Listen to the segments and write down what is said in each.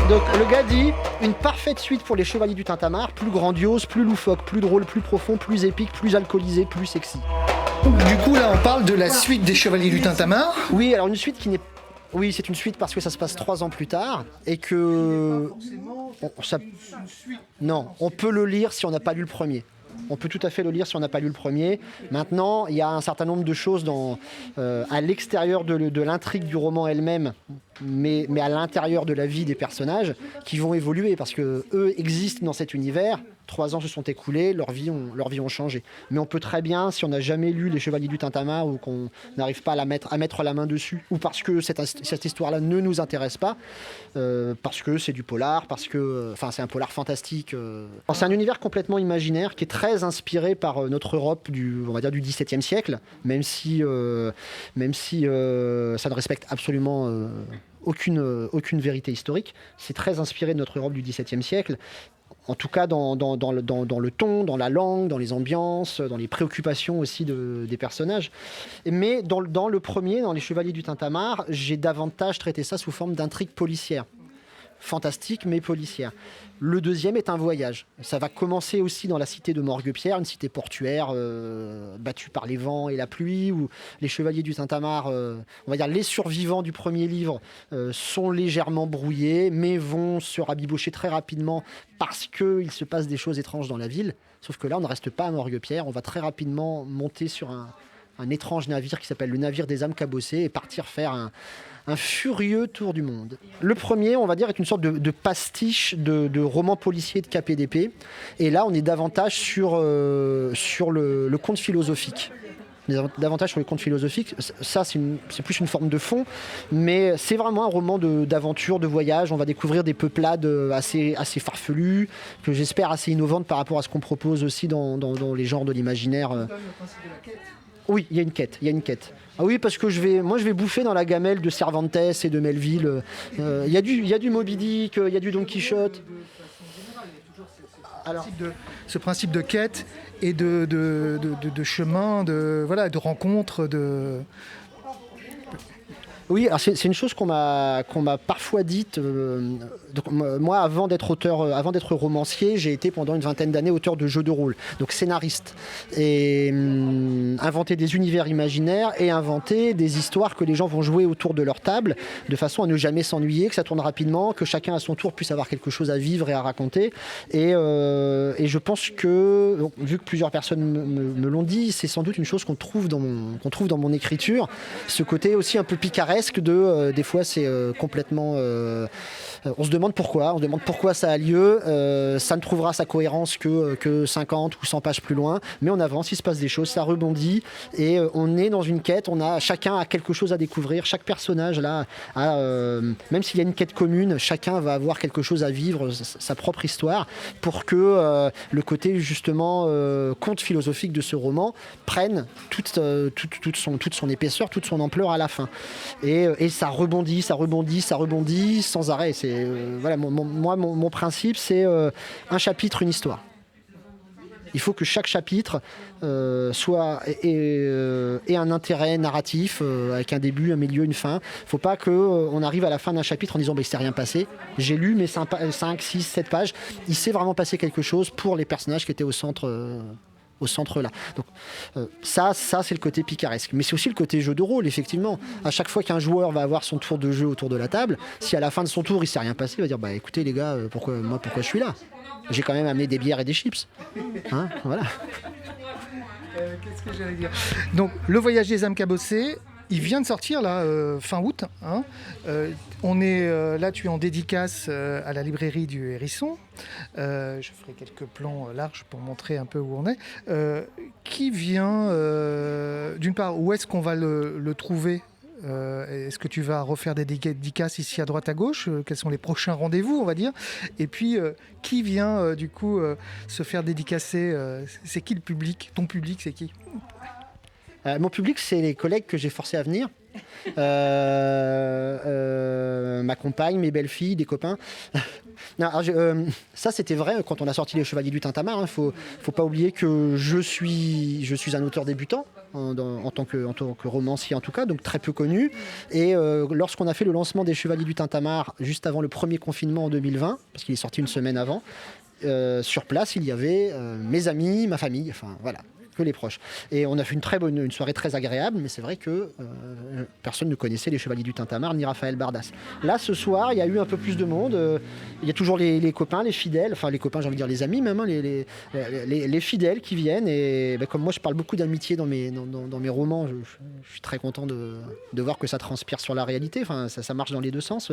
Donc le gars dit une parfaite suite pour les Chevaliers du Tintamarre, plus grandiose, plus loufoque, plus drôle, plus profond, plus épique, plus alcoolisé, plus sexy. Du coup, là, on parle de la suite des Chevaliers du Tintamarre. Oui, alors une suite qui n'est... Oui, c'est une suite parce que ça se passe 3 ans plus tard et que... Non, on peut le lire si on n'a pas lu le premier. On peut tout à fait le lire si on n'a pas lu le premier. Maintenant, il y a un certain nombre de choses à l'extérieur de l'intrigue du roman elle-même, mais à l'intérieur de la vie des personnages, qui vont évoluer parce qu'eux existent dans cet univers. 3 ans se sont écoulés, leurs vies ont changé. Mais on peut très bien, si on n'a jamais lu Les Chevaliers du Tintamarre ou qu'on n'arrive pas à mettre la main dessus, ou parce que cette histoire-là ne nous intéresse pas, parce que c'est du polar, parce que c'est un polar fantastique. C'est un univers complètement imaginaire qui est très inspiré par notre Europe on va dire du XVIIe siècle, même si ça ne respecte absolument aucune vérité historique. C'est très inspiré de notre Europe du XVIIe siècle. En tout cas, dans le ton, dans la langue, dans les ambiances, dans les préoccupations aussi des personnages. Mais dans le premier, dans Les Chevaliers du Tintamarre, j'ai davantage traité ça sous forme d'intrigue policière. Fantastique, mais policière. Le deuxième est un voyage. Ça va commencer aussi dans la cité de Morguepierre, une cité portuaire battue par les vents et la pluie, où les Chevaliers du Tintamarre, on va dire les survivants du premier livre, sont légèrement brouillés, mais vont se rabibocher très rapidement parce qu'il se passe des choses étranges dans la ville. Sauf que là, on ne reste pas à Morguepierre, on va très rapidement monter sur un étrange navire qui s'appelle le navire des âmes cabossées et partir faire un furieux tour du monde. Le premier, on va dire, est une sorte de pastiche de roman policier de KPDP. Et là, on est davantage sur le conte philosophique. Davantage sur les contes philosophiques. Ça, c'est plus une forme de fond, mais c'est vraiment un roman d'aventure, de voyage. On va découvrir des peuplades assez farfelues, que j'espère assez innovantes par rapport à ce qu'on propose aussi dans les genres de l'imaginaire. Oui, il y a une quête. Ah oui, parce que je vais bouffer dans la gamelle de Cervantes et de Melville. Il y a du Moby Dick, il y a du Don Quichotte. Alors, ce principe de quête et de chemin, de rencontre, Oui, alors c'est une chose qu'on m'a parfois dite. Donc, moi, avant d'être romancier, j'ai été pendant une 20aine d'années auteur de jeux de rôle, donc scénariste, et inventer des univers imaginaires et inventer des histoires que les gens vont jouer autour de leur table, de façon à ne jamais s'ennuyer, que ça tourne rapidement, que chacun à son tour puisse avoir quelque chose à vivre et à raconter. Et je pense que, donc, vu que plusieurs personnes me l'ont dit, c'est sans doute une chose qu'on trouve dans mon écriture, ce côté aussi un peu picaresque. Des fois c'est complètement on se demande pourquoi ça a lieu, ça ne trouvera sa cohérence que 50 ou 100 pages plus loin, mais on avance, il se passe des choses, ça rebondit et on est dans une quête, chacun a quelque chose à découvrir, chaque personnage là même s'il y a une quête commune, chacun va avoir quelque chose à vivre, sa propre histoire, pour que le côté justement conte philosophique de ce roman prenne toute son épaisseur, toute son ampleur à la fin. Et ça rebondit sans arrêt. Mon principe, c'est un chapitre, une histoire. Il faut que chaque chapitre ait un intérêt narratif, avec un début, un milieu, une fin. Il ne faut pas qu'on arrive à la fin d'un chapitre en disant il ne s'est rien passé. J'ai lu mes 5, 6, 7 pages. Il s'est vraiment passé quelque chose pour les personnages qui étaient au centre là. Donc ça c'est le côté picaresque. Mais c'est aussi le côté jeu de rôle, effectivement. À chaque fois qu'un joueur va avoir son tour de jeu autour de la table, si à la fin de son tour il s'est rien passé, il va dire écoutez les gars, pourquoi je suis là ? J'ai quand même amené des bières et des chips. Hein, voilà. Qu'est-ce que j'allais dire ? Donc le voyage des âmes cabossées, il vient de sortir là, fin août. Hein. On est là, tu es en dédicace à la librairie du Hérisson. Je ferai quelques plans larges pour montrer un peu où on est. Qui vient, d'une part, où est-ce qu'on va le trouver ? Est-ce que tu vas refaire des dédicaces ici à droite à gauche ? Quels sont les prochains rendez-vous, on va dire ? Et puis, qui vient du coup se faire dédicacer ? C'est qui le public ? Ton public, c'est qui ? Mon public, c'est les collègues que j'ai forcés à venir. ma compagne, mes belles-filles, des copains. Non, alors, ça, c'était vrai quand on a sorti Les Chevaliers du Tintamarre. Il faut pas oublier que je suis un auteur débutant, en tant que romancier en tout cas, donc très peu connu. Et lorsqu'on a fait le lancement des Chevaliers du Tintamarre, juste avant le premier confinement en 2020, parce qu'il est sorti une semaine avant, sur place, il y avait mes amis, ma famille, enfin voilà, que les proches. Et on a fait une soirée très agréable, mais c'est vrai que personne ne connaissait les Chevaliers du Tintamarre ni Raphaël Bardas. Là, ce soir, il y a eu un peu plus de monde. Il y a toujours les copains, les fidèles, enfin les copains, j'ai envie de dire les amis même, hein, les fidèles qui viennent. Et comme moi, je parle beaucoup d'amitié dans mes romans, je suis très content de voir que ça transpire sur la réalité. Enfin, ça marche dans les deux sens.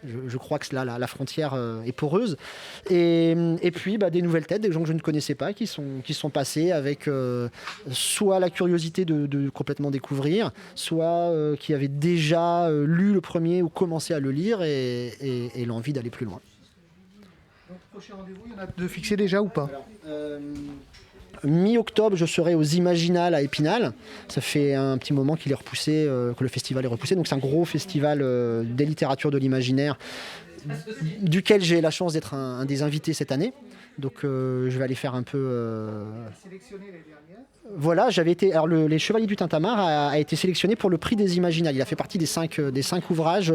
Je crois que là, la frontière est poreuse. Et puis, des nouvelles têtes, des gens que je ne connaissais pas, qui sont passés avec soit la curiosité de complètement découvrir, soit qui avaient déjà lu le premier ou commencé à le lire et l'envie d'aller plus loin. Donc, prochain rendez-vous, il y en a de fixé déjà ou pas? Alors, mi-octobre, je serai aux Imaginales à Épinal. Ça fait un petit moment qu'il est repoussé, que le festival est repoussé. Donc c'est un gros festival des littératures de l'imaginaire, duquel j'ai la chance d'être un des invités cette année. Donc je vais aller faire un peu... Sélectionné les dernières. Voilà, j'avais été. Alors, les Chevaliers du Tintamarre a été sélectionné pour le prix des Imaginales. Il a fait partie des cinq ouvrages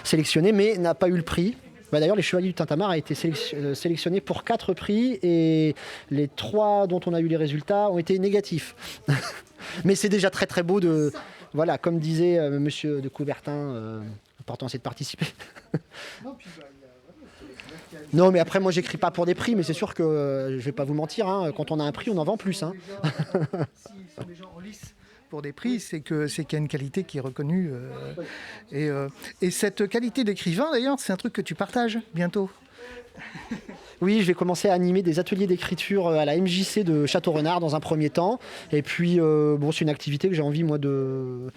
sélectionnés, mais n'a pas eu le prix. D'ailleurs, les Chevaliers du Tintamarre a été sélectionné pour 4 prix et les 3 dont on a eu les résultats ont été négatifs. Mais c'est déjà très très beau de. Voilà, comme disait Monsieur de Coubertin, l'important c'est de participer. Non, mais après, moi, j'écris pas pour des prix, mais c'est sûr que je vais pas vous mentir, hein, quand on a un prix, on en vend plus. Hein. S'ils sont des gens en lice pour des prix, c'est qu'il y a une qualité qui est reconnue. Et cette qualité d'écrivain, d'ailleurs, c'est un truc que tu partages bientôt. Oui, je vais commencer à animer des ateliers d'écriture à la MJC de Château-Renard dans un premier temps. Et puis, c'est une activité que j'ai envie, moi, de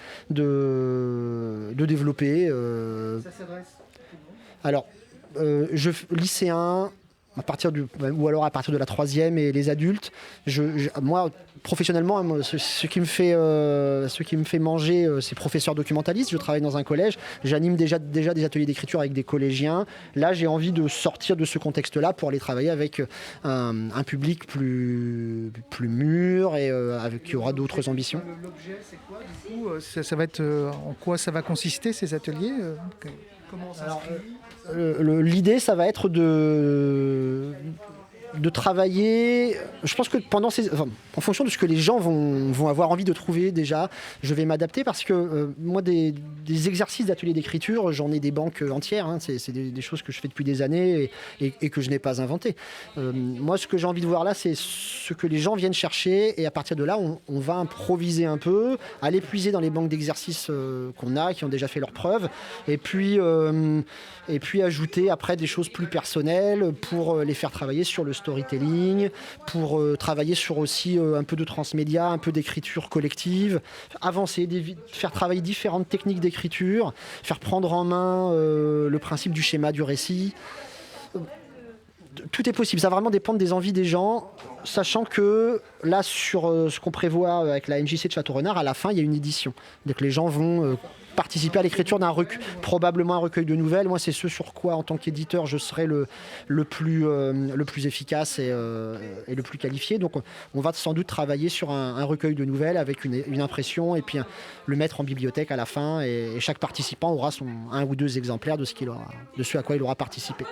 développer. Ça s'adresse Alors, lycéens, ou alors à partir de la 3e et les adultes. Moi, professionnellement, ce qui me fait manger, c'est professeur documentaliste. Je travaille dans un collège. J'anime déjà des ateliers d'écriture avec des collégiens. Là, j'ai envie de sortir de ce contexte-là pour aller travailler avec un public plus mûr et qui aura d'autres ambitions. L'objet, c'est quoi du coup ça va être en quoi ça va consister ces ateliers Comment ça l'idée, ça va être de travailler. Je pense que en fonction de ce que les gens vont avoir envie de trouver déjà, je vais m'adapter parce que moi, des exercices d'atelier d'écriture, j'en ai des banques entières. Hein, c'est des choses que je fais depuis des années et que je n'ai pas inventées. Moi, ce que j'ai envie de voir là, c'est ce que les gens viennent chercher et à partir de là, on va improviser un peu, aller puiser dans les banques d'exercices qu'on a, qui ont déjà fait leurs preuves, et puis ajouter après des choses plus personnelles pour les faire travailler sur le storytelling, pour travailler sur aussi un peu de transmédia, un peu d'écriture collective, avancer, faire travailler différentes techniques d'écriture, faire prendre en main le principe du schéma du récit. Tout est possible, ça va vraiment dépendre des envies des gens, sachant que là, sur ce qu'on prévoit avec la MJC de Château-Renard, à la fin, il y a une édition. Donc les gens vont participer à l'écriture d'un probablement un recueil de nouvelles. Moi, c'est ce sur quoi, en tant qu'éditeur, je serai le plus efficace et le plus qualifié. Donc on va sans doute travailler sur un recueil de nouvelles avec une impression et puis le mettre en bibliothèque à la fin. Et chaque participant aura un ou 2 exemplaires de ce à quoi il aura participé.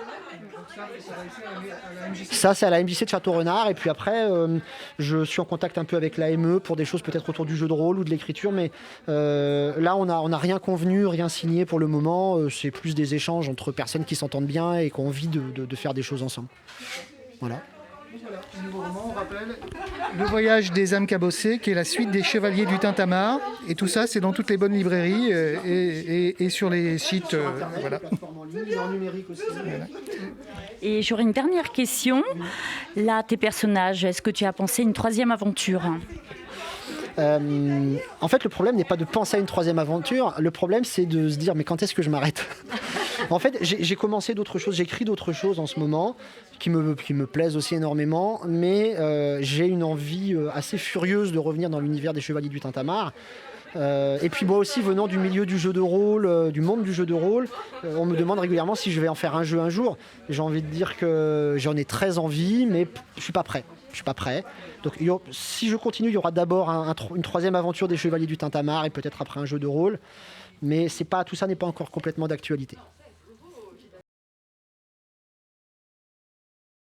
Ça, c'est à la MJC de Château-Renard. Et puis après, je suis en contact un peu avec l'AME pour des choses peut-être autour du jeu de rôle ou de l'écriture. Mais là, on n'a rien convenu, rien signé pour le moment. C'est plus des échanges entre personnes qui s'entendent bien et qui ont envie de faire des choses ensemble. Voilà. Nouveau roman, on rappelle Le Voyage des âmes cabossées, qui est la suite des Chevaliers du Tintamarre. Et tout ça, c'est dans toutes les bonnes librairies et sur les sites. Voilà. Et j'aurais une dernière question. Là, tes personnages, est-ce que tu as pensé une 3e aventure ? En fait, le problème n'est pas de penser à une 3e aventure. Le problème, c'est de se dire, mais quand est-ce que je m'arrête ? En fait, j'ai commencé d'autres choses, j'écris d'autres choses en ce moment qui me plaisent aussi énormément, mais j'ai une envie assez furieuse de revenir dans l'univers des Chevaliers du Tintamarre. Et puis moi aussi, venant du milieu du jeu de rôle, du monde du jeu de rôle, on me demande régulièrement si je vais en faire un jeu un jour. J'ai envie de dire que j'en ai très envie, mais je suis pas prêt. Donc si je continue, il y aura d'abord une troisième aventure des Chevaliers du Tintamarre et peut-être après un jeu de rôle. Mais tout ça n'est pas encore complètement d'actualité.